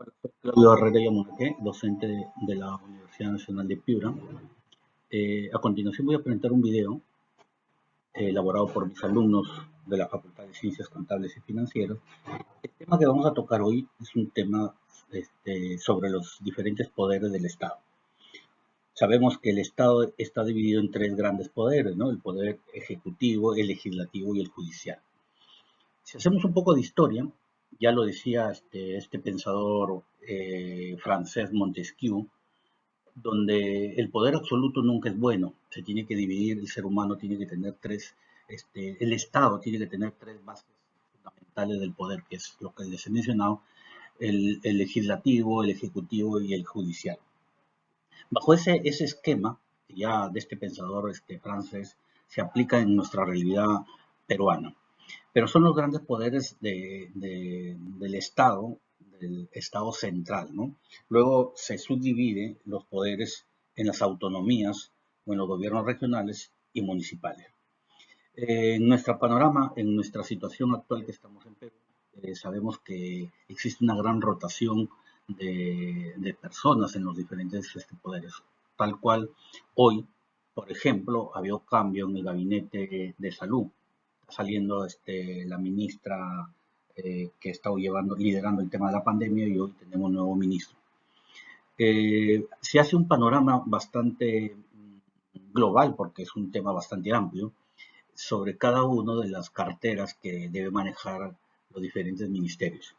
Hola, soy Claudio Herrera Yamunaque, docente de la Universidad Nacional de Piura. A continuación voy a presentar un video elaborado por mis alumnos de la Facultad de Ciencias Contables y Financieras. El tema que vamos a tocar hoy es un tema sobre los diferentes poderes del Estado. Sabemos que el Estado está dividido en tres grandes poderes, ¿no? El poder ejecutivo, el legislativo y el judicial. Si hacemos un poco de historia, ya lo decía este pensador francés Montesquieu, donde el poder absoluto nunca es bueno, se tiene que dividir, el ser humano tiene que tener el Estado tiene que tener tres bases fundamentales del poder, que es lo que les he mencionado, el legislativo, el ejecutivo y el judicial. Bajo ese esquema, ya de este pensador francés, se aplica en nuestra realidad peruana. Pero son los grandes poderes del Estado central, ¿no? Luego se subdivide los poderes en las autonomías o en los gobiernos regionales y municipales. En nuestro panorama, en nuestra situación actual que estamos en Perú, sabemos que existe una gran rotación de personas en los diferentes poderes, tal cual hoy, por ejemplo, había un cambio en el gabinete de salud, saliendo la ministra que está liderando el tema de la pandemia, y hoy tenemos un nuevo ministro. Se hace un panorama bastante global, porque es un tema bastante amplio, sobre cada una de las carteras que debe manejar los diferentes ministerios.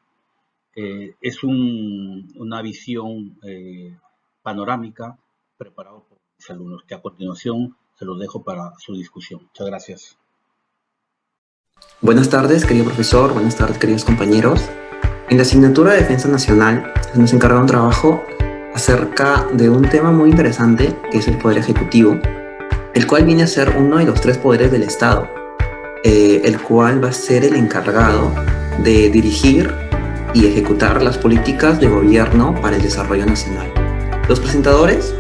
Es una visión panorámica preparada por mis alumnos, que a continuación se los dejo para su discusión. Muchas gracias. Buenas tardes, querido profesor. Buenas tardes, queridos compañeros. En la asignatura de Defensa Nacional se nos encarga un trabajo acerca de un tema muy interesante, que es el Poder Ejecutivo, el cual viene a ser uno de los tres poderes del Estado, el cual va a ser el encargado de dirigir y ejecutar las políticas de gobierno para el desarrollo nacional. Los presentadores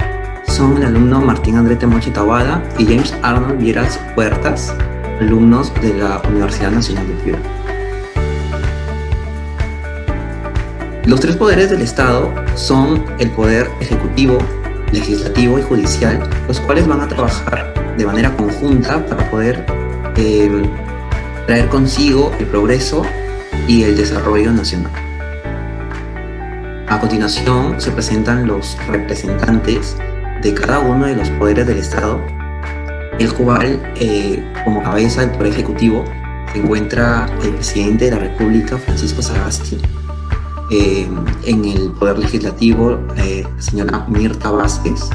son el alumno Martín Andrete Mochi Tawada y James Arnold Vieras Huertas, alumnos de la Universidad Nacional de Piura. Los tres poderes del Estado son el poder ejecutivo, legislativo y judicial, los cuales van a trabajar de manera conjunta para poder traer consigo el progreso y el desarrollo nacional. A continuación se presentan los representantes de cada uno de los poderes del Estado, el cual, como cabeza del Poder Ejecutivo, se encuentra el presidente de la República, Francisco Sagasti. En el Poder Legislativo, la señora Mirta Vázquez.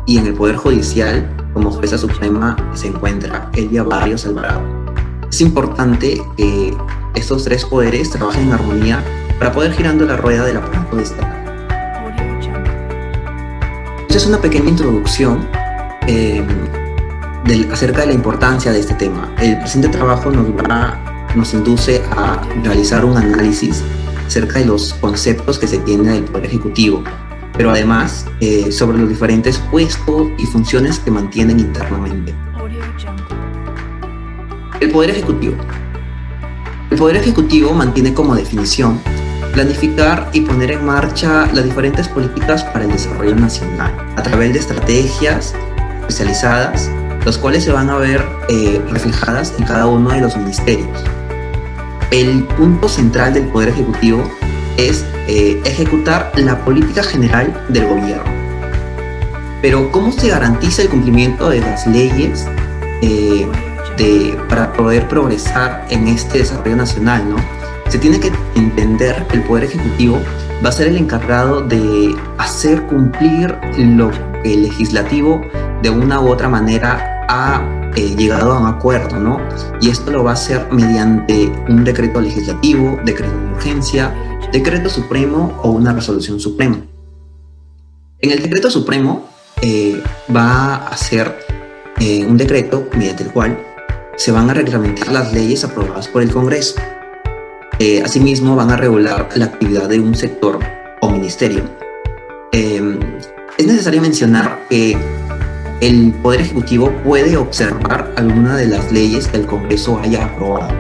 Y en el Poder Judicial, como jueza suprema, se encuentra Elvia Barrios Alvarado. Es importante que estos tres poderes trabajen en armonía para poder girando la rueda del aparato de Estado. Esta es una pequeña introducción acerca de la importancia de este tema. El presente trabajo nos induce a realizar un análisis acerca de los conceptos que se tienen del Poder Ejecutivo, pero además sobre los diferentes puestos y funciones que mantienen internamente. El Poder Ejecutivo. El Poder Ejecutivo mantiene como definición planificar y poner en marcha las diferentes políticas para el desarrollo nacional a través de estrategias especializadas, las cuales se van a ver reflejadas en cada uno de los ministerios. El punto central del Poder Ejecutivo es ejecutar la política general del gobierno. Pero ¿cómo se garantiza el cumplimiento de las leyes para poder progresar en este desarrollo nacional, ¿no? Se tiene que entender que el Poder Ejecutivo va a ser el encargado de hacer cumplir lo que el legislativo de una u otra manera ha llegado a un acuerdo, ¿no? Y esto lo va a hacer mediante un decreto legislativo, decreto de urgencia, decreto supremo o una resolución suprema. En el decreto supremo va a ser un decreto mediante el cual se van a reglamentar las leyes aprobadas por el Congreso. Asimismo, van a regular la actividad de un sector o ministerio. Es necesario mencionar que el Poder Ejecutivo puede observar alguna de las leyes que el Congreso haya aprobado.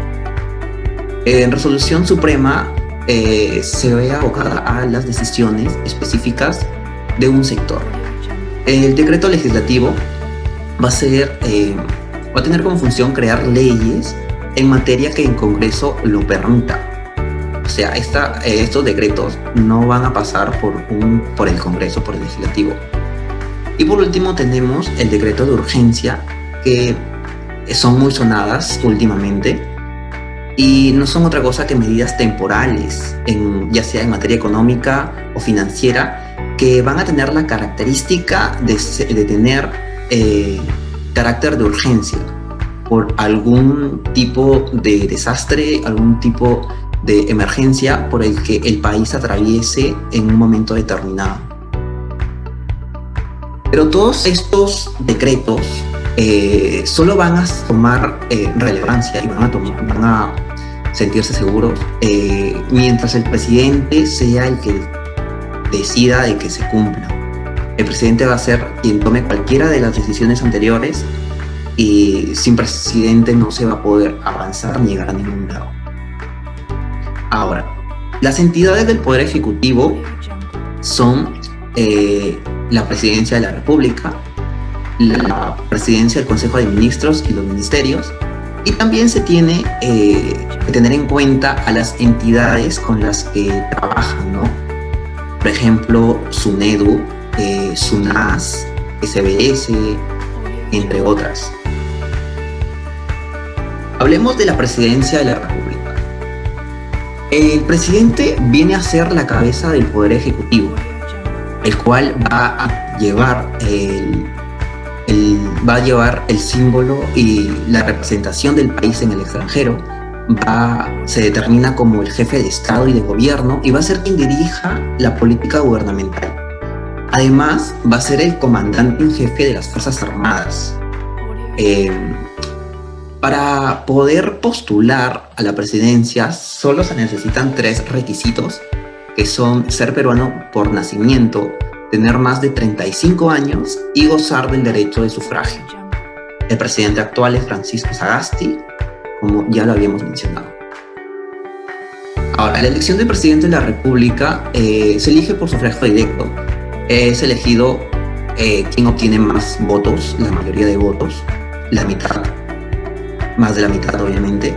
En resolución suprema se ve abocada a las decisiones específicas de un sector. El decreto legislativo va a tener como función crear leyes en materia que el Congreso lo permita. O sea, estos decretos no van a pasar por el Congreso, por el legislativo. Y por último tenemos el decreto de urgencia, que son muy sonadas últimamente y no son otra cosa que medidas temporales, ya sea en materia económica o financiera, que van a tener la característica de tener carácter de urgencia por algún tipo de desastre, algún tipo de emergencia por el que el país atraviese en un momento determinado. Pero todos estos decretos solo van a tomar relevancia y van a sentirse seguros mientras el presidente sea el que decida de que se cumpla. El presidente va a ser quien tome cualquiera de las decisiones anteriores y sin presidente no se va a poder avanzar ni llegar a ningún lado. Ahora, las entidades del Poder Ejecutivo son la Presidencia de la República, la Presidencia del Consejo de Ministros y los ministerios, y también se tiene que tener en cuenta a las entidades con las que trabajan, ¿no? Por ejemplo, SUNEDU, SUNAS, SBS, entre otras. Hablemos de la Presidencia de la República. El presidente viene a ser la cabeza del Poder Ejecutivo, el cual va a llevar el símbolo y la representación del país en el extranjero. Se determina como el jefe de Estado y de gobierno y va a ser quien dirija la política gubernamental. Además, va a ser el comandante en jefe de las Fuerzas Armadas. Para poder postular a la presidencia solo se necesitan 3 requisitos, que son ser peruano por nacimiento, tener más de 35 años y gozar del derecho de sufragio. El presidente actual es Francisco Sagasti, como ya lo habíamos mencionado. Ahora, la elección del presidente de la República se elige por sufragio directo. Es elegido quien obtiene más votos, la mayoría de votos, la mitad, más de la mitad obviamente.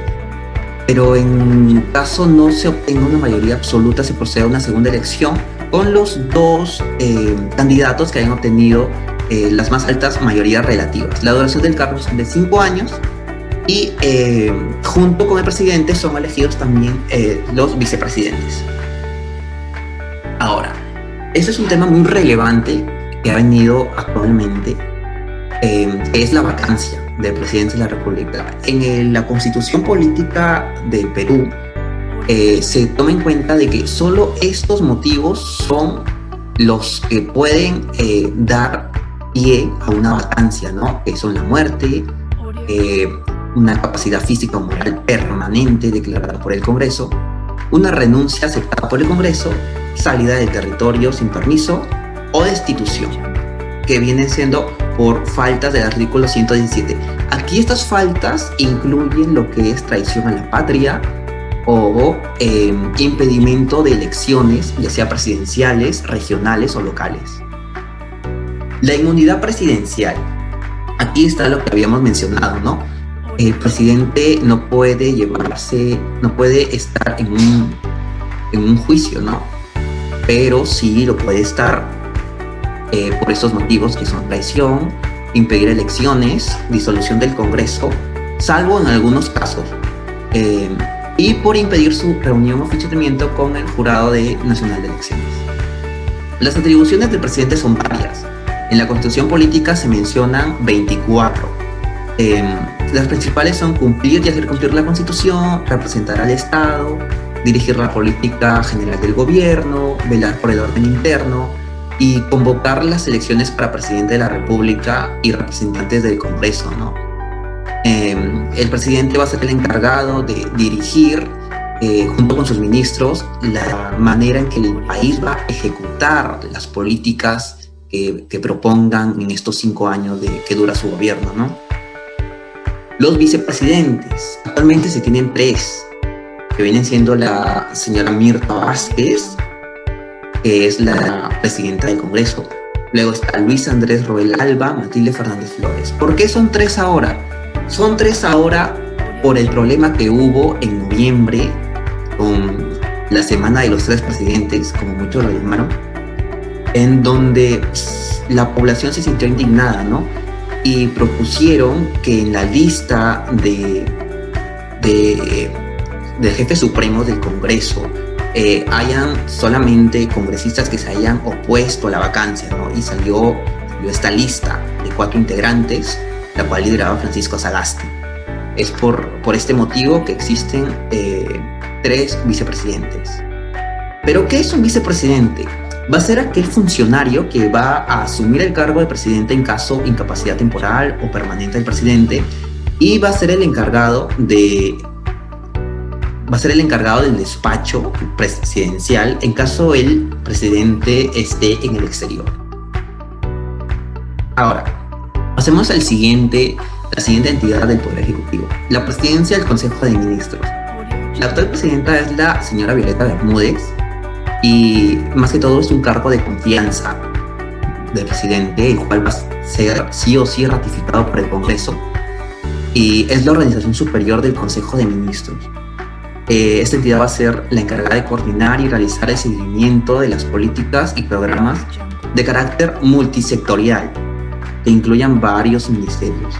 Pero en caso no se obtenga una mayoría absoluta, se procede a una segunda elección con los 2 candidatos que hayan obtenido las más altas mayorías relativas. La duración del cargo son de 5 años y junto con el presidente son elegidos también los vicepresidentes. Ahora, este es un tema muy relevante que ha venido actualmente, es la vacancia del presidente de la República. En la Constitución Política del Perú se toma en cuenta de que solo estos motivos son los que pueden dar pie a una vacancia, ¿no? Que son la muerte, una capacidad física o moral permanente declarada por el Congreso, una renuncia aceptada por el Congreso, salida del territorio sin permiso o destitución, que vienen siendo por faltas del artículo 117. Aquí estas faltas incluyen lo que es traición a la patria o impedimento de elecciones, ya sea presidenciales, regionales o locales. La inmunidad presidencial. Aquí está lo que habíamos mencionado, ¿no? El presidente no puede estar en un juicio, ¿no? Pero sí lo puede estar por estos motivos que son traición, impedir elecciones, disolución del Congreso, salvo en algunos casos, y por impedir su reunión o fichamiento con el Jurado Nacional de Elecciones. Las atribuciones del presidente son varias. En la Constitución Política se mencionan 24. Las principales son cumplir y hacer cumplir la Constitución, representar al Estado, dirigir la política general del gobierno, velar por el orden interno y convocar las elecciones para presidente de la República y representantes del Congreso, ¿no? El presidente va a ser el encargado de dirigir, junto con sus ministros, la manera en que el país va a ejecutar las políticas que propongan en estos 5 años que dura su gobierno, ¿no? Los vicepresidentes, actualmente se tienen 3. que viene siendo la señora Mirta Vázquez, que es la presidenta del Congreso. Luego está Luis Andrés Roel Alba, Matilde Fernández Flores. ¿Por qué son 3 ahora? Son 3 ahora por el problema que hubo en noviembre con la semana de los 3 presidentes, como muchos lo llamaron, en donde la población se sintió indignada, ¿no? Y propusieron que en la lista de jefes supremos del Congreso hayan solamente congresistas que se hayan opuesto a la vacancia, ¿no? Y salió esta lista de 4 integrantes, la cual lideraba Francisco Sagasti. Es por este motivo que existen 3 vicepresidentes. ¿Pero qué es un vicepresidente? Va a ser aquel funcionario que va a asumir el cargo de presidente en caso de incapacidad temporal o permanente del presidente, y va a ser el encargado del despacho presidencial en caso el presidente esté en el exterior. Ahora, pasemos a la siguiente entidad del Poder Ejecutivo, la Presidencia del Consejo de Ministros. La actual presidenta es la señora Violeta Bermúdez, y más que todo es un cargo de confianza del presidente, el cual va a ser sí o sí ratificado por el Congreso, y es la organización superior del Consejo de Ministros. Esta entidad va a ser la encargada de coordinar y realizar el seguimiento de las políticas y programas de carácter multisectorial que incluyan varios ministerios,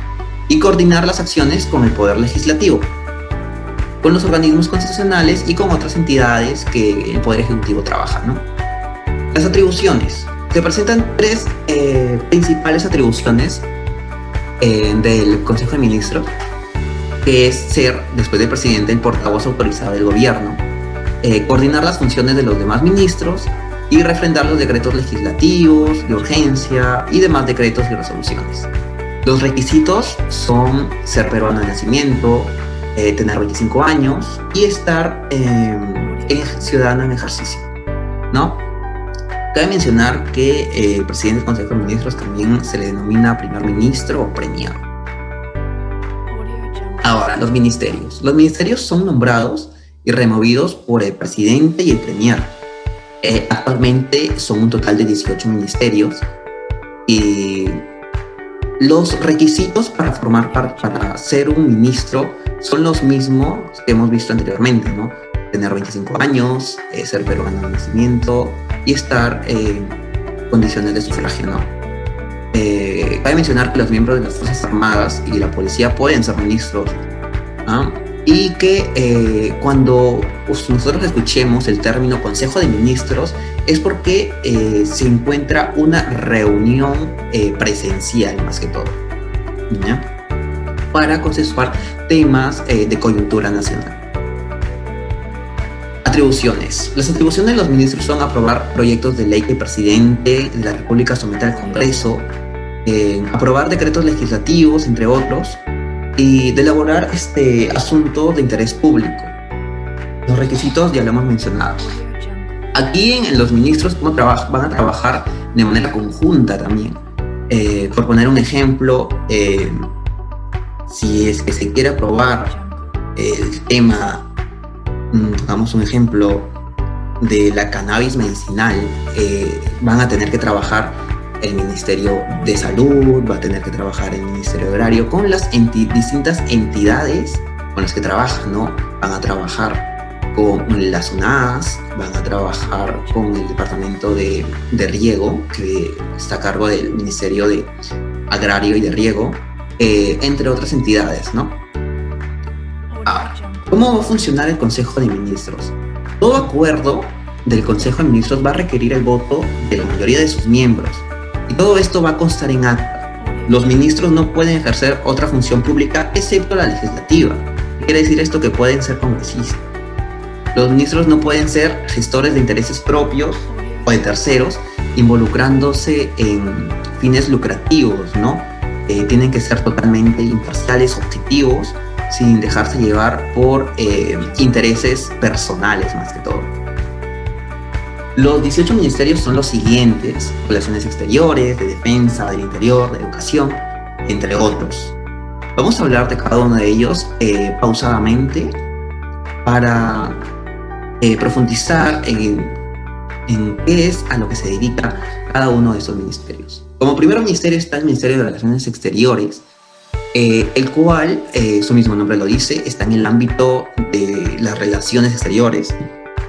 y coordinar las acciones con el Poder Legislativo, con los organismos constitucionales y con otras entidades que el Poder Ejecutivo trabaja, ¿no? Las atribuciones. Se presentan 3 principales atribuciones del Consejo de Ministros, que es ser, después del presidente, el portavoz autorizado del gobierno, coordinar las funciones de los demás ministros y refrendar los decretos legislativos, de urgencia y demás decretos y resoluciones. Los requisitos son ser peruano de nacimiento, tener 25 años y estar ciudadano en ejercicio, ¿no? Cabe mencionar que el presidente del Consejo de Ministros también se le denomina primer ministro o premiado. Ahora, los ministerios. Los ministerios son nombrados y removidos por el presidente y el premier. Actualmente son un total de 18 ministerios, y los requisitos para para ser un ministro son los mismos que hemos visto anteriormente, ¿no? Tener 25 años, ser peruano de nacimiento y estar en condiciones de sufragio, ¿no? Cabe mencionar que los miembros de las Fuerzas Armadas y la Policía pueden ser ministros, ¿no? Y que cuando nosotros escuchemos el término Consejo de Ministros es porque se encuentra una reunión presencial, más que todo, ¿ya? Para consensuar temas de coyuntura nacional. Atribuciones. Las atribuciones de los ministros son aprobar proyectos de ley que el presidente de la República somete al Congreso, aprobar decretos legislativos, entre otros, y de elaborar asuntos de interés público. Los requisitos ya lo hemos mencionado. Aquí en los ministros van a trabajar de manera conjunta también. Por poner un ejemplo, si es que se quiere aprobar el tema, pongamos un ejemplo, de la cannabis medicinal, van a tener que trabajar el Ministerio de Salud, va a tener que trabajar el Ministerio Agrario con las distintas entidades con las que trabajan, ¿no? Van a trabajar con las UNAS, van a trabajar con el Departamento de Riego, que está a cargo del Ministerio de Agrario y de Riego, entre otras entidades, ¿no? Ahora, ¿cómo va a funcionar el Consejo de Ministros? Todo acuerdo del Consejo de Ministros va a requerir el voto de la mayoría de sus miembros, y todo esto va a constar en acta. Los ministros no pueden ejercer otra función pública excepto la legislativa. ¿Qué quiere decir esto? Que pueden ser congresistas. Los ministros no pueden ser gestores de intereses propios o de terceros, involucrándose en fines lucrativos, ¿no? Tienen que ser totalmente imparciales, objetivos, sin dejarse llevar por intereses personales, más que todo. Los 18 ministerios son los siguientes: Relaciones Exteriores, de Defensa, del Interior, de Educación, entre otros. Vamos a hablar de cada uno de ellos pausadamente para profundizar en qué es a lo que se dedica cada uno de esos ministerios. Como primer ministerio está el Ministerio de Relaciones Exteriores, el cual, su mismo nombre lo dice, está en el ámbito de las relaciones exteriores.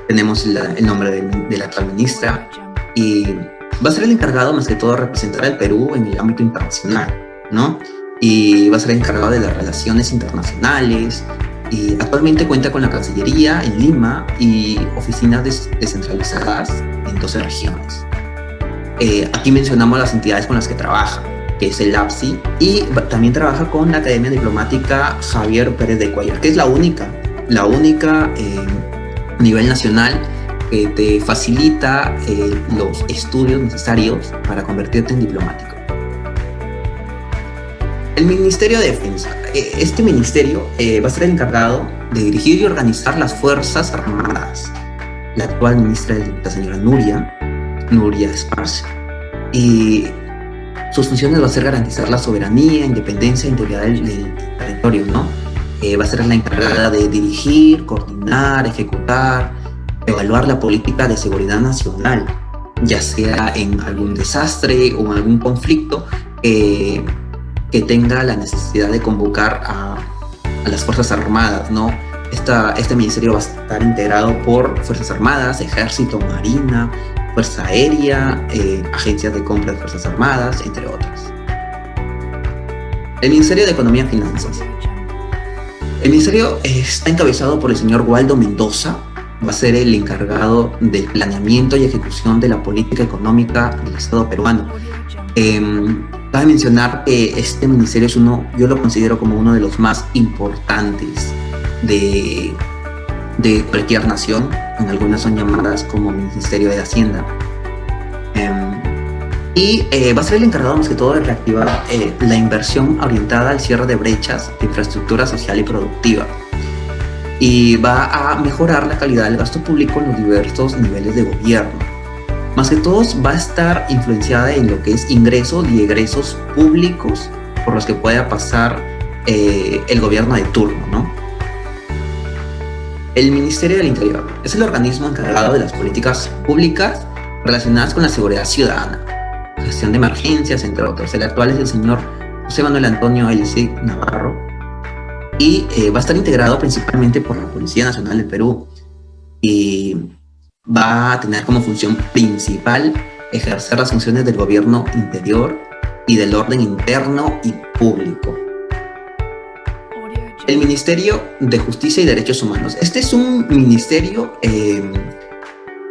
Tenemos el nombre de la actual ministra y va a ser el encargado más que todo de representar al Perú en el ámbito internacional, ¿no? Y va a ser el encargado de las relaciones internacionales y actualmente cuenta con la Cancillería en Lima y oficinas descentralizadas en 12 regiones. Aquí mencionamos las entidades con las que trabaja, que es el APSI, y también trabaja con la Academia Diplomática Javier Pérez de Cuellar, que es la única a nivel nacional que te facilita los estudios necesarios para convertirte en diplomático. El Ministerio de Defensa. Este ministerio va a ser el encargado de dirigir y organizar las Fuerzas Armadas. La actual ministra es la señora Nuria Esparza. Y sus funciones va a ser garantizar la soberanía, independencia e integridad del territorio, ¿no? Va a ser la encargada de dirigir, coordinar, ejecutar, evaluar la política de seguridad nacional, ya sea en algún desastre o en algún conflicto que tenga la necesidad de convocar a las Fuerzas Armadas, ¿no? Este ministerio va a estar integrado por Fuerzas Armadas, Ejército, Marina, Fuerza Aérea, agencias de compra de Fuerzas Armadas, entre otras. El Ministerio de Economía y Finanzas. El ministerio está encabezado por el señor Waldo Mendoza. Va a ser el encargado del planeamiento y ejecución de la política económica del Estado peruano. Cabe mencionar que este ministerio es yo lo considero como uno de los más importantes de cualquier nación. En algunas son llamadas como Ministerio de Hacienda. Y va a ser el encargado más que todo de reactivar la inversión orientada al cierre de brechas de infraestructura social y productiva. Y va a mejorar la calidad del gasto público en los diversos niveles de gobierno. Más que todo va a estar influenciada en lo que es ingresos y egresos públicos por los que pueda pasar el gobierno de turno, ¿no? El Ministerio del Interior es el organismo encargado de las políticas públicas relacionadas con la seguridad ciudadana, gestión de emergencias, entre otros. El actual es el señor José Manuel Antonio L.C. Navarro y va a estar integrado principalmente por la Policía Nacional del Perú y va a tener como función principal ejercer las funciones del gobierno interior y del orden interno y público. El Ministerio de Justicia y Derechos Humanos. Este es un ministerio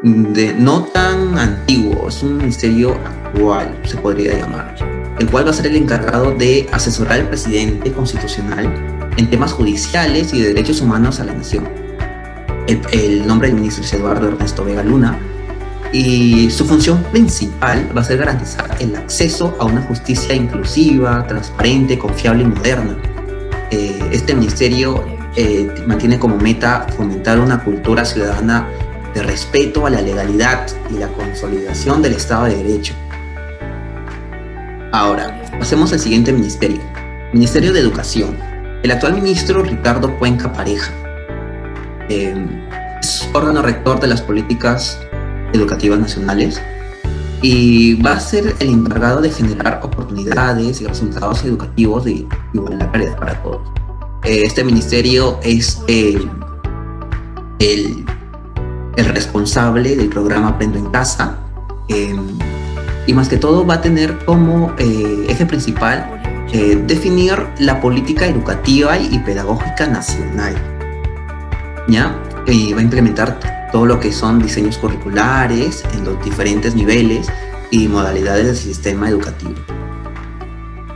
no tan antiguo, es un ministerio actual, se podría llamar, el cual va a ser el encargado de asesorar al presidente constitucional en temas judiciales y de derechos humanos a la nación. El nombre del ministro es Eduardo Ernesto Vega Luna y su función principal va a ser garantizar el acceso a una justicia inclusiva, transparente, confiable y moderna. Este ministerio mantiene como meta fomentar una cultura ciudadana de respeto a la legalidad y la consolidación del Estado de Derecho. Ahora, pasemos al siguiente ministerio, Ministerio de Educación. El actual ministro Ricardo Cuenca Pareja es órgano rector de las políticas educativas nacionales y va a ser el encargado de generar oportunidades y resultados educativos de igualdad calidad para todos. Este ministerio es el responsable del programa Aprendo en Casa y más que todo va a tener como eje principal definir la política educativa y pedagógica nacional, ¿ya? Y va a implementar todo lo que son diseños curriculares en los diferentes niveles y modalidades del sistema educativo.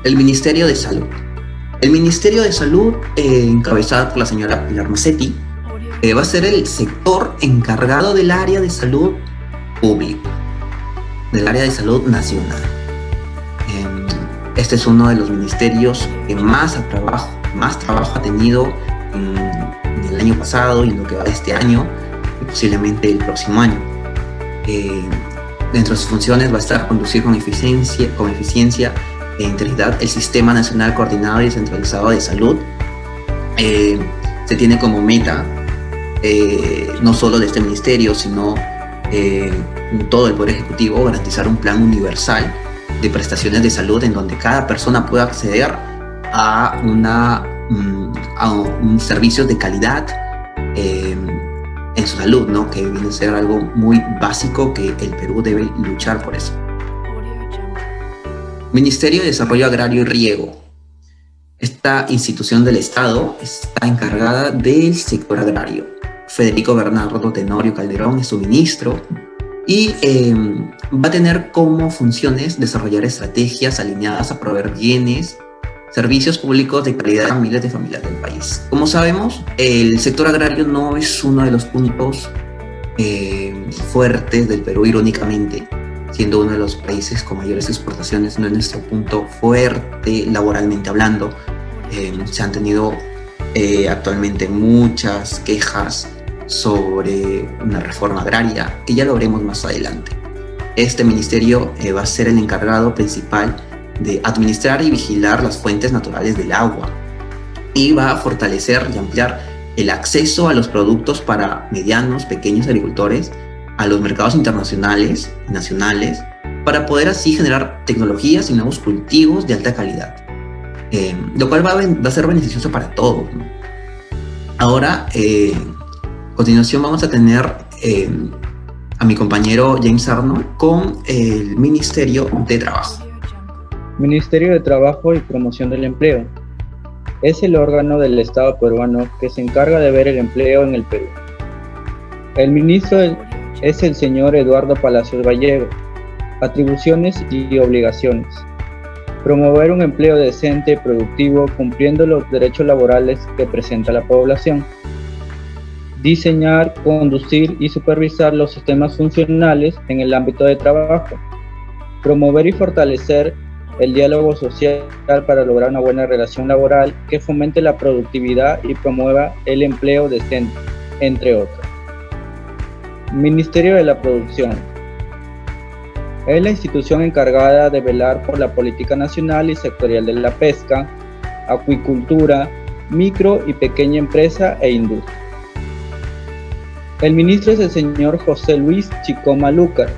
El Ministerio de Salud. El Ministerio de Salud, encabezado por la señora Pilar Macetti, va a ser el sector encargado del área de salud pública, del área de salud nacional. Este es uno de los ministerios que más trabajo ha tenido en el año pasado y en lo que va de este año y posiblemente el próximo año. Dentro de sus funciones va a estar conducir con eficiencia e integridad el Sistema Nacional Coordinado y Descentralizado de Salud. Se tiene como meta no solo de este ministerio, sino todo el Poder Ejecutivo, garantizar un plan universal de prestaciones de salud en donde cada persona pueda acceder a un servicio de calidad en su salud, ¿no? Que viene a ser algo muy básico que el Perú debe luchar por eso. Ministerio de Desarrollo Agrario y Riego. Esta institución del Estado está encargada del sector agrario. Federico Bernardo Tenorio Calderón es su ministro y va a tener como funciones desarrollar estrategias alineadas a proveer bienes, servicios públicos de calidad a miles de familias del país. Como sabemos, el sector agrario no es uno de los puntos fuertes del Perú, irónicamente, siendo uno de los países con mayores exportaciones, no es nuestro punto fuerte laboralmente hablando. Se han tenido actualmente muchas quejas sobre una reforma agraria, que ya lo veremos más adelante. Este ministerio va a ser el encargado principal de administrar y vigilar las fuentes naturales del agua y va a fortalecer y ampliar el acceso a los productos para medianos, pequeños agricultores, a los mercados internacionales y nacionales, para poder así generar tecnologías y nuevos cultivos de alta calidad, lo cual va a ser beneficioso para todos, ¿no? Ahora, a continuación vamos a tener a mi compañero James Arnold con el Ministerio de Trabajo. Ministerio de Trabajo y Promoción del Empleo. Es el órgano del Estado peruano que se encarga de ver el empleo en el Perú. El ministro es el señor Eduardo Palacios Gallego. Atribuciones y obligaciones. Promover un empleo decente y productivo cumpliendo los derechos laborales que presenta la población. Diseñar, conducir y supervisar los sistemas funcionales en el ámbito de trabajo. Promover y fortalecer el diálogo social para lograr una buena relación laboral que fomente la productividad y promueva el empleo decente, entre otros. Ministerio de la Producción. Es la institución encargada de velar por la política nacional y sectorial de la pesca, acuicultura, micro y pequeña empresa e industria. El ministro es el señor José Luis Chicoma Lúcar.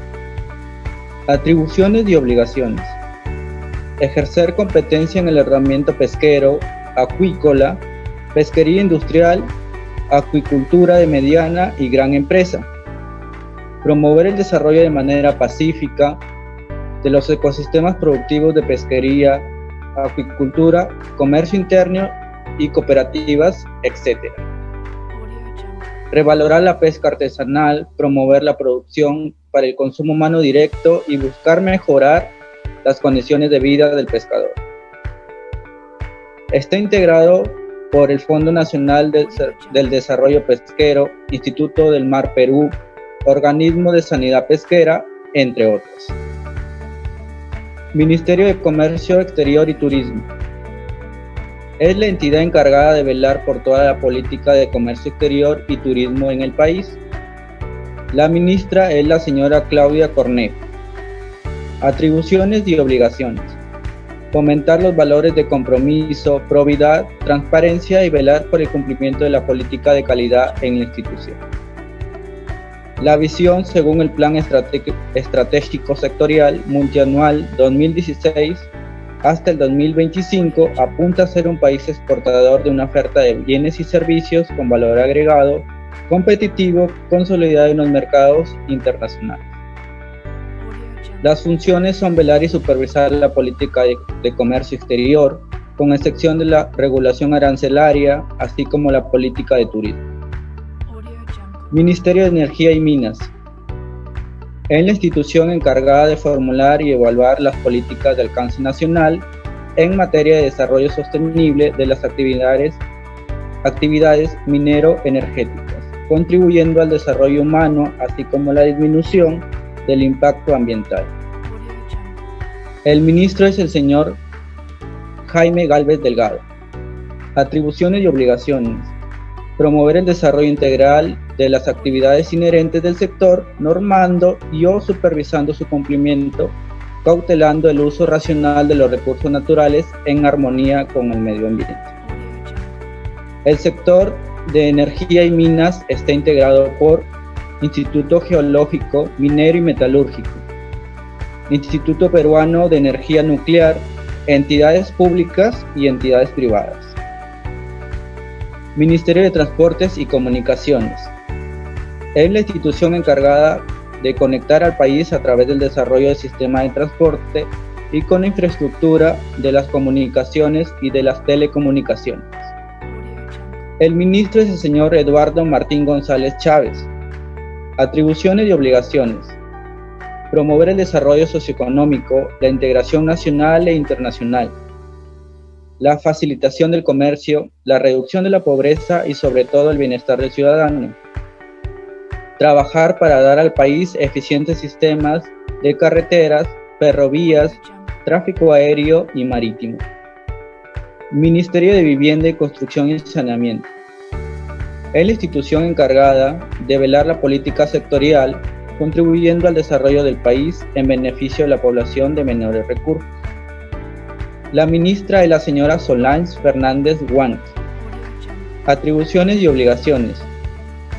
Atribuciones y obligaciones. Ejercer competencia en el herramienta pesquero, acuícola, pesquería industrial, acuicultura de mediana y gran empresa. Promover el desarrollo de manera pacífica de los ecosistemas productivos de pesquería, acuicultura, comercio interno y cooperativas, etc. Revalorar la pesca artesanal, promover la producción para el consumo humano directo y buscar mejorar las condiciones de vida del pescador. Está integrado por el Fondo Nacional del Desarrollo Pesquero, Instituto del Mar Perú, Organismo de Sanidad Pesquera, entre otros. Ministerio de Comercio Exterior y Turismo. Es la entidad encargada de velar por toda la política de comercio exterior y turismo en el país. La ministra es la señora Claudia Cornejo. Atribuciones y obligaciones. Fomentar los valores de compromiso, probidad, transparencia y velar por el cumplimiento de la política de calidad en la institución. La visión, según el Plan Estratégico Sectorial Multianual 2016 hasta el 2025, apunta a ser un país exportador de una oferta de bienes y servicios con valor agregado, competitivo, consolidado en los mercados internacionales. Las funciones son velar y supervisar la política de comercio exterior, con excepción de la regulación arancelaria, así como la política de turismo. Ministerio de Energía y Minas. Es la institución encargada de formular y evaluar las políticas de alcance nacional en materia de desarrollo sostenible de las actividades minero-energéticas, contribuyendo al desarrollo humano, así como la disminución del impacto ambiental. El ministro es el señor Jaime Gálvez Delgado. Atribuciones y obligaciones. Promover el desarrollo integral de las actividades inherentes del sector, normando y o supervisando su cumplimiento, cautelando el uso racional de los recursos naturales en armonía con el medio ambiente. El sector de Energía y Minas está integrado por Instituto Geológico, Minero y Metalúrgico, Instituto Peruano de Energía Nuclear, entidades públicas y entidades privadas. Ministerio de Transportes y Comunicaciones. Es la institución encargada de conectar al país a través del desarrollo del sistema de transporte y con la infraestructura de las comunicaciones y de las telecomunicaciones. El ministro es el señor Eduardo Martín González Chávez. Atribuciones y obligaciones. Promover el desarrollo socioeconómico, la integración nacional e internacional, la facilitación del comercio, la reducción de la pobreza y sobre todo el bienestar del ciudadano. Trabajar para dar al país eficientes sistemas de carreteras, ferrovías, tráfico aéreo y marítimo. Ministerio de Vivienda y Construcción y Saneamiento. Es la institución encargada de velar la política sectorial, contribuyendo al desarrollo del país en beneficio de la población de menores recursos. La ministra es la señora Solange Fernández Guantes. Atribuciones y obligaciones.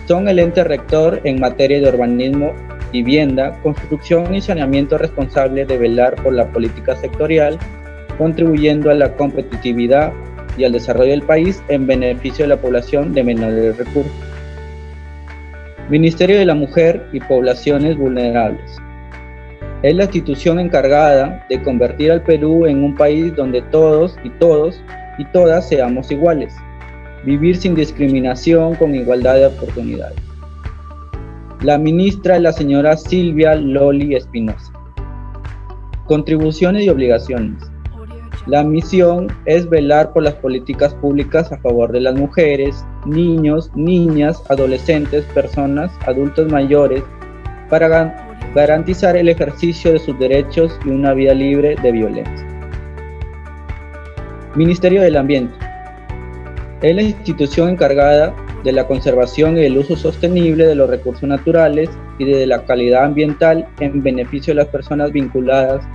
Son el ente rector en materia de urbanismo, vivienda, construcción y saneamiento responsable de velar por la política sectorial, contribuyendo a la competitividad y al desarrollo del país en beneficio de la población de menores recursos. Ministerio de la Mujer y Poblaciones Vulnerables. Es la institución encargada de convertir al Perú en un país donde todos y todas seamos iguales, vivir sin discriminación con igualdad de oportunidades. La ministra es la señora Silvia Loli Espinosa. Contribuciones y obligaciones. La misión es velar por las políticas públicas a favor de las mujeres, niños, niñas, adolescentes, personas, adultos mayores, para garantizar el ejercicio de sus derechos y una vida libre de violencia. Ministerio del Ambiente. Es la institución encargada de la conservación y el uso sostenible de los recursos naturales y de la calidad ambiental en beneficio de las personas vinculadas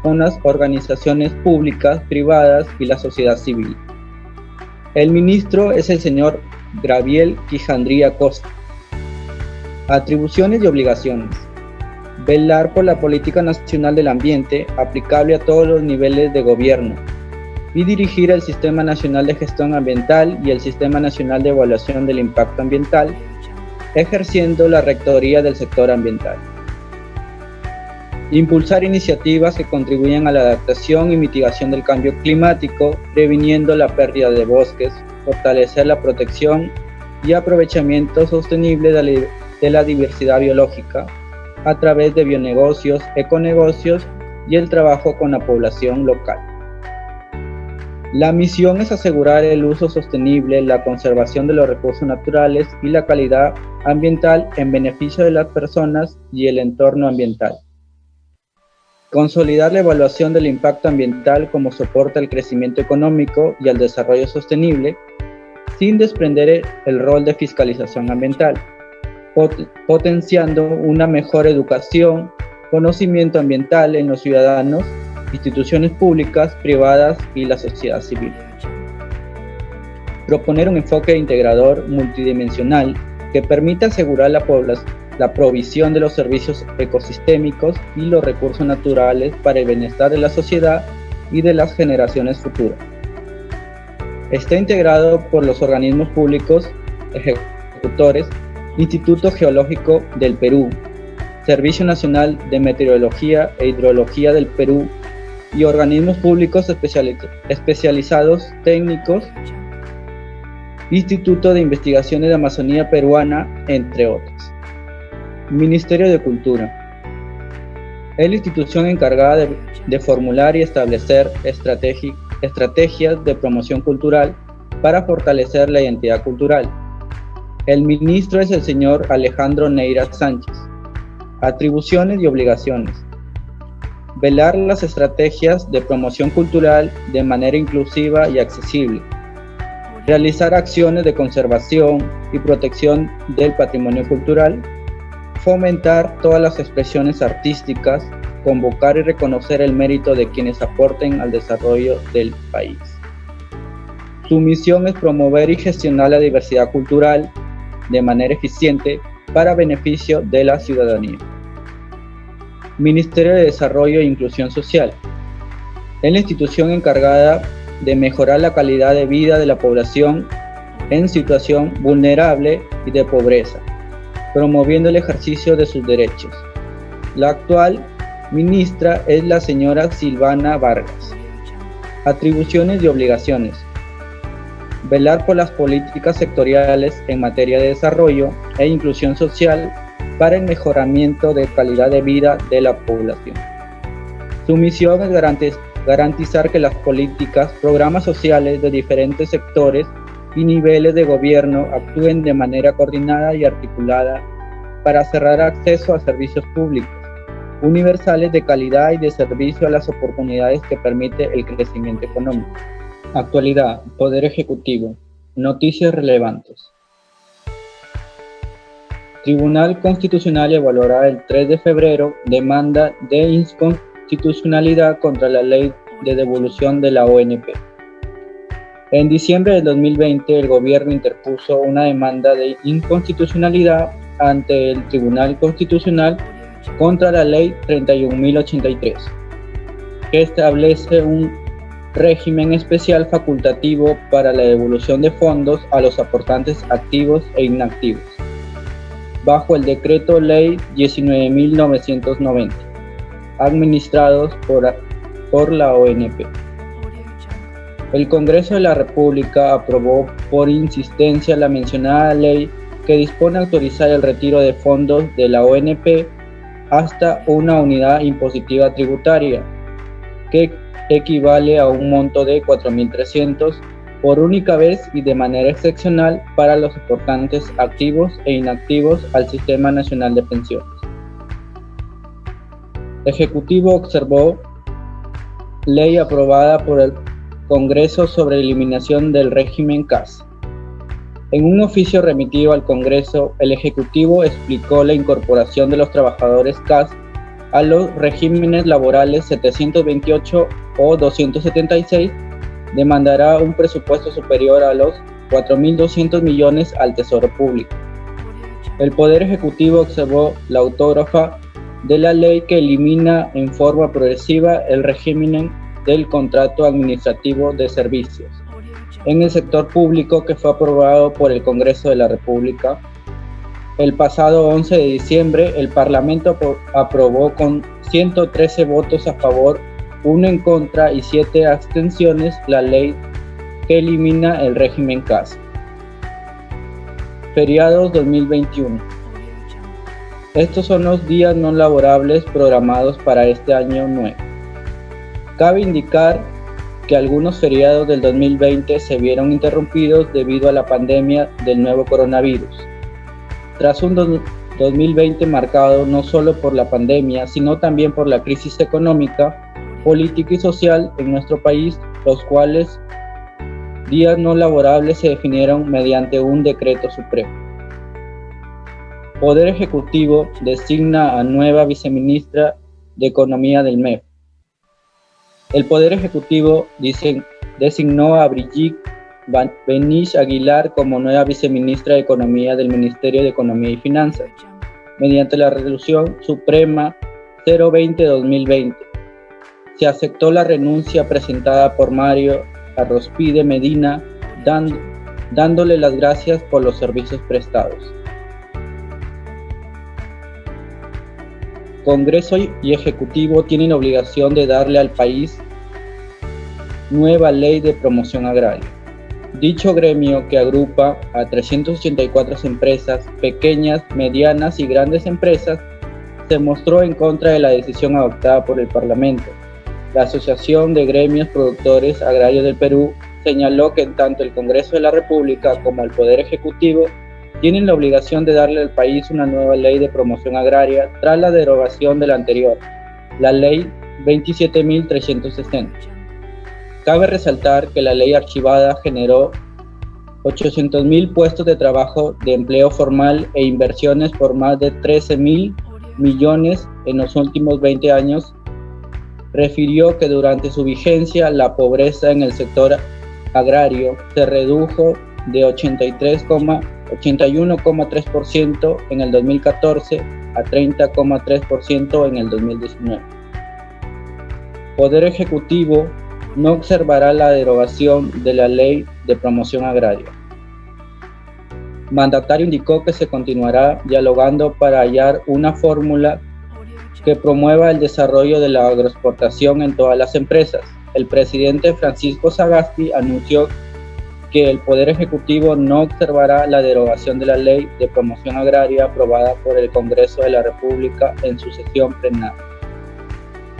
con las organizaciones públicas, privadas y la sociedad civil. El ministro es el señor Gabriel Quijandría Costa. Atribuciones y obligaciones. Velar por la política nacional del ambiente aplicable a todos los niveles de gobierno y dirigir el Sistema Nacional de Gestión Ambiental y el Sistema Nacional de Evaluación del Impacto Ambiental, ejerciendo la rectoría del sector ambiental. Impulsar iniciativas que contribuyan a la adaptación y mitigación del cambio climático, previniendo la pérdida de bosques, fortalecer la protección y aprovechamiento sostenible de la diversidad biológica a través de bionegocios, econegocios y el trabajo con la población local. La misión es asegurar el uso sostenible, la conservación de los recursos naturales y la calidad ambiental en beneficio de las personas y el entorno ambiental. Consolidar la evaluación del impacto ambiental como soporte al crecimiento económico y al desarrollo sostenible, sin desprender el rol de fiscalización ambiental, potenciando una mejor educación, conocimiento ambiental en los ciudadanos, instituciones públicas, privadas y la sociedad civil. Proponer un enfoque integrador multidimensional que permita asegurar la provisión de los servicios ecosistémicos y los recursos naturales para el bienestar de la sociedad y de las generaciones futuras. Está integrado por los organismos públicos ejecutores, Instituto Geológico del Perú, Servicio Nacional de Meteorología e Hidrología del Perú y organismos públicos especializados técnicos, Instituto de Investigaciones de Amazonía Peruana, entre otros. Ministerio de Cultura. Es la institución encargada de formular y establecer estrategias de promoción cultural para fortalecer la identidad cultural. El ministro es el señor Alejandro Neira Sánchez. Atribuciones y obligaciones. Velar las estrategias de promoción cultural de manera inclusiva y accesible. Realizar acciones de conservación y protección del patrimonio cultural. Fomentar todas las expresiones artísticas, convocar y reconocer el mérito de quienes aporten al desarrollo del país. Su misión es promover y gestionar la diversidad cultural de manera eficiente para beneficio de la ciudadanía. Ministerio de Desarrollo e Inclusión Social. Es la institución encargada de mejorar la calidad de vida de la población en situación vulnerable y de pobreza, promoviendo el ejercicio de sus derechos. La actual ministra es la señora Silvana Vargas. Atribuciones y obligaciones. Velar por las políticas sectoriales en materia de desarrollo e inclusión social para el mejoramiento de calidad de vida de la población. Su misión es garantizar que las políticas, programas sociales de diferentes sectores y niveles de gobierno actúen de manera coordinada y articulada para cerrar acceso a servicios públicos universales de calidad y de servicio a las oportunidades que permite el crecimiento económico. Actualidad, Poder Ejecutivo. Noticias relevantes. Tribunal Constitucional evaluará el 3 de febrero demanda de inconstitucionalidad contra la ley de devolución de la ONP. En diciembre del 2020, el gobierno interpuso una demanda de inconstitucionalidad ante el Tribunal Constitucional contra la Ley 31.083, que establece un régimen especial facultativo para la devolución de fondos a los aportantes activos e inactivos, bajo el Decreto Ley 19.990, administrados por la ONP. El Congreso de la República aprobó por insistencia la mencionada ley que dispone a autorizar el retiro de fondos de la ONP hasta una unidad impositiva tributaria, que equivale a un monto de 4.300 por única vez y de manera excepcional para los aportantes activos e inactivos al Sistema Nacional de Pensiones. Ejecutivo observó ley aprobada por el Congreso sobre eliminación del régimen CAS. En un oficio remitido al Congreso, el Ejecutivo explicó la incorporación de los trabajadores CAS a los regímenes laborales 728 o 276 demandará un presupuesto superior a los 4.200 millones al Tesoro Público. El Poder Ejecutivo observó la autógrafa de la ley que elimina en forma progresiva el régimen del contrato administrativo de servicios en el sector público, que fue aprobado por el Congreso de la República. El pasado 11 de diciembre, el Parlamento aprobó con 113 votos a favor, 1 en contra y 7 abstenciones la ley que elimina el régimen CAS. Feriados 2021. Estos son los días no laborables programados para este año nuevo. Cabe indicar que algunos feriados del 2020 se vieron interrumpidos debido a la pandemia del nuevo coronavirus. Tras un 2020 marcado no solo por la pandemia, sino también por la crisis económica, política y social en nuestro país, los cuales días no laborables se definieron mediante un decreto supremo. Poder Ejecutivo designa a nueva viceministra de Economía del MEF. El Poder Ejecutivo designó a Brigitte Benich Aguilar como nueva viceministra de Economía del Ministerio de Economía y Finanzas, mediante la Resolución Suprema 020-2020. Se aceptó la renuncia presentada por Mario Arrospide Medina, dándole las gracias por los servicios prestados. Congreso y Ejecutivo tienen obligación de darle al país nueva ley de promoción agraria. Dicho gremio, que agrupa a 384 empresas, pequeñas, medianas y grandes empresas, se mostró en contra de la decisión adoptada por el Parlamento. La Asociación de Gremios Productores Agrarios del Perú señaló que tanto el Congreso de la República como el Poder Ejecutivo tienen la obligación de darle al país una nueva ley de promoción agraria tras la derogación de la anterior, la Ley 27.360. Cabe resaltar que la ley archivada generó 800.000 puestos de trabajo de empleo formal e inversiones por más de 13.000 millones en los últimos 20 años. Refirió que durante su vigencia la pobreza en el sector agrario se redujo de 81,3% en el 2014 a 30,3% en el 2019. Poder Ejecutivo no observará la derogación de la Ley de Promoción Agraria. Mandatario indicó que se continuará dialogando para hallar una fórmula que promueva el desarrollo de la agroexportación en todas las empresas. El presidente Francisco Sagasti anunció que el Poder Ejecutivo no observará la derogación de la Ley de Promoción Agraria aprobada por el Congreso de la República en su sesión plenaria.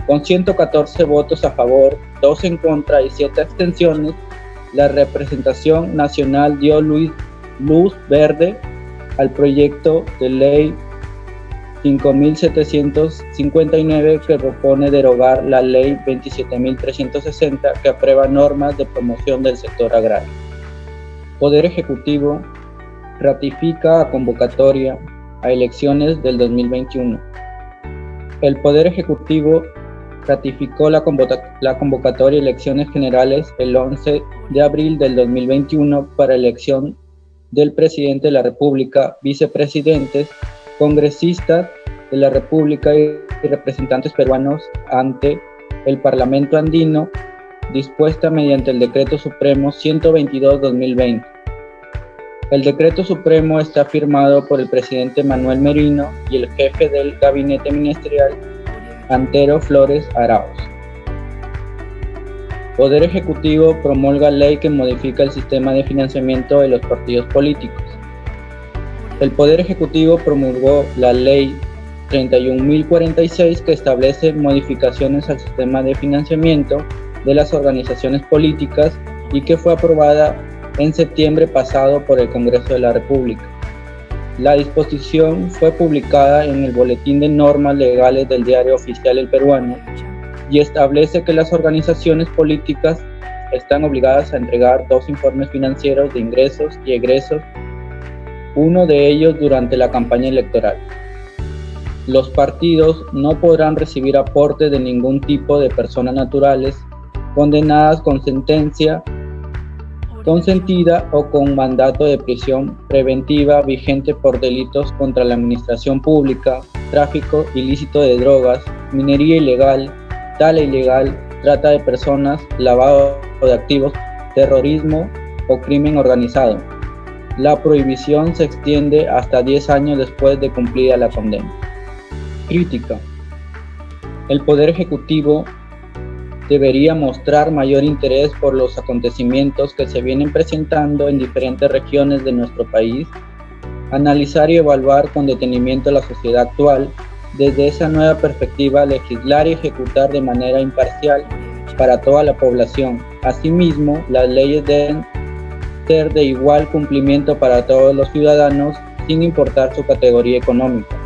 Con 114 votos a favor, 2 en contra y 7 abstenciones, la representación nacional dio luz verde al proyecto de ley 5.759 que propone derogar la ley 27.360 que aprueba normas de promoción del sector agrario. Poder Ejecutivo ratifica a convocatoria a elecciones del 2021. El Poder Ejecutivo ratificó la convocatoria a elecciones generales el 11 de abril del 2021 para elección del presidente de la República, vicepresidentes, congresistas de la República y representantes peruanos ante el Parlamento andino, dispuesta mediante el Decreto Supremo 122/2020. El Decreto Supremo está firmado por el presidente Manuel Merino y el jefe del Gabinete Ministerial, Antero Flores Arauz. Poder Ejecutivo promulga ley que modifica el sistema de financiamiento de los partidos políticos. El Poder Ejecutivo promulgó la Ley 31.046 que establece modificaciones al sistema de financiamiento de las organizaciones políticas y que fue aprobada en septiembre pasado por el Congreso de la República. La disposición fue publicada en el Boletín de Normas Legales del Diario Oficial El Peruano y establece que las organizaciones políticas están obligadas a entregar 2 informes financieros de ingresos y egresos, uno de ellos durante la campaña electoral. Los partidos no podrán recibir aportes de ningún tipo de personas naturales condenadas con sentencia consentida o con mandato de prisión preventiva vigente por delitos contra la administración pública, tráfico ilícito de drogas, minería ilegal, tala ilegal, trata de personas, lavado de activos, terrorismo o crimen organizado. La prohibición se extiende hasta 10 años después de cumplida la condena. Crítica. El Poder Ejecutivo debería mostrar mayor interés por los acontecimientos que se vienen presentando en diferentes regiones de nuestro país, analizar y evaluar con detenimiento la sociedad actual, desde esa nueva perspectiva legislar y ejecutar de manera imparcial para toda la población. Asimismo, las leyes deben ser de igual cumplimiento para todos los ciudadanos sin importar su categoría económica,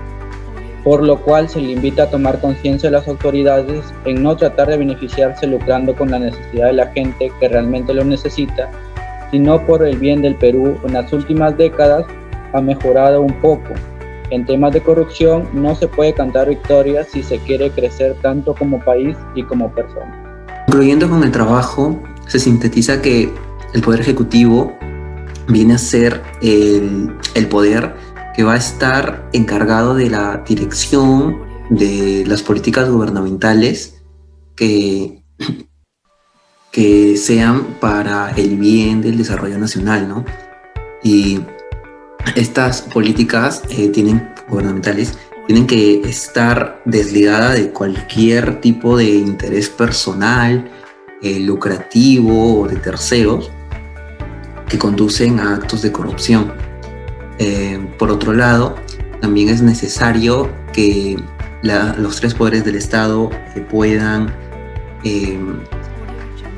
por lo cual se le invita a tomar conciencia a las autoridades en no tratar de beneficiarse lucrando con la necesidad de la gente que realmente lo necesita, sino por el bien del Perú. En las últimas décadas ha mejorado un poco. En temas de corrupción no se puede cantar victoria si se quiere crecer tanto como país y como persona. Concluyendo con el trabajo, se sintetiza que el Poder Ejecutivo viene a ser el poder que va a estar encargado de la dirección de las políticas gubernamentales que sean para el bien del desarrollo nacional, ¿no? Y estas políticas gubernamentales tienen que estar desligadas de cualquier tipo de interés personal, lucrativo o de terceros que conducen a actos de corrupción. Por otro lado, también es necesario que los 3 poderes del Estado puedan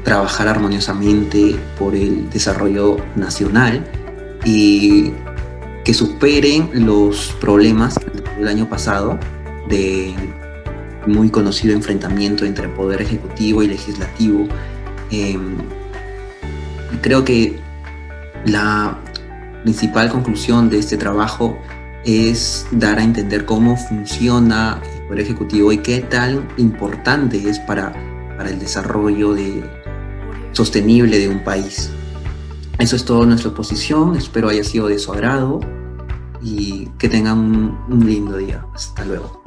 trabajar armoniosamente por el desarrollo nacional y que superen los problemas del año pasado de muy conocido enfrentamiento entre poder ejecutivo y legislativo. Creo que la principal conclusión de este trabajo es dar a entender cómo funciona el Poder Ejecutivo y qué tan importante es para el desarrollo sostenible de un país. Eso es todo nuestra exposición, espero haya sido de su agrado y que tengan un lindo día. Hasta luego.